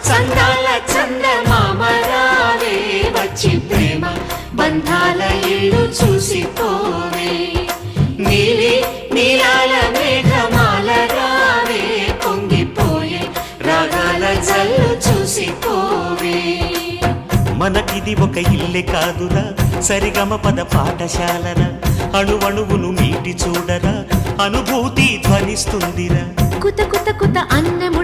సందాల చందమామ రావే వచ్చి ప్రేమ బంధాల ఇల్లు చూసిపోవే నీలి నీలాల మేఘమాల రావే పొంగిపోయే రాగాల జల్లు చూసిపోవే మనకిది ఒక ఇల్లే కాదురా సరిగమ పద పాఠశాలరా అణువణువును మీటి చూడరా అనుభూతి ధ్వనిస్తుందిరా కుత కుత కుత అన్నం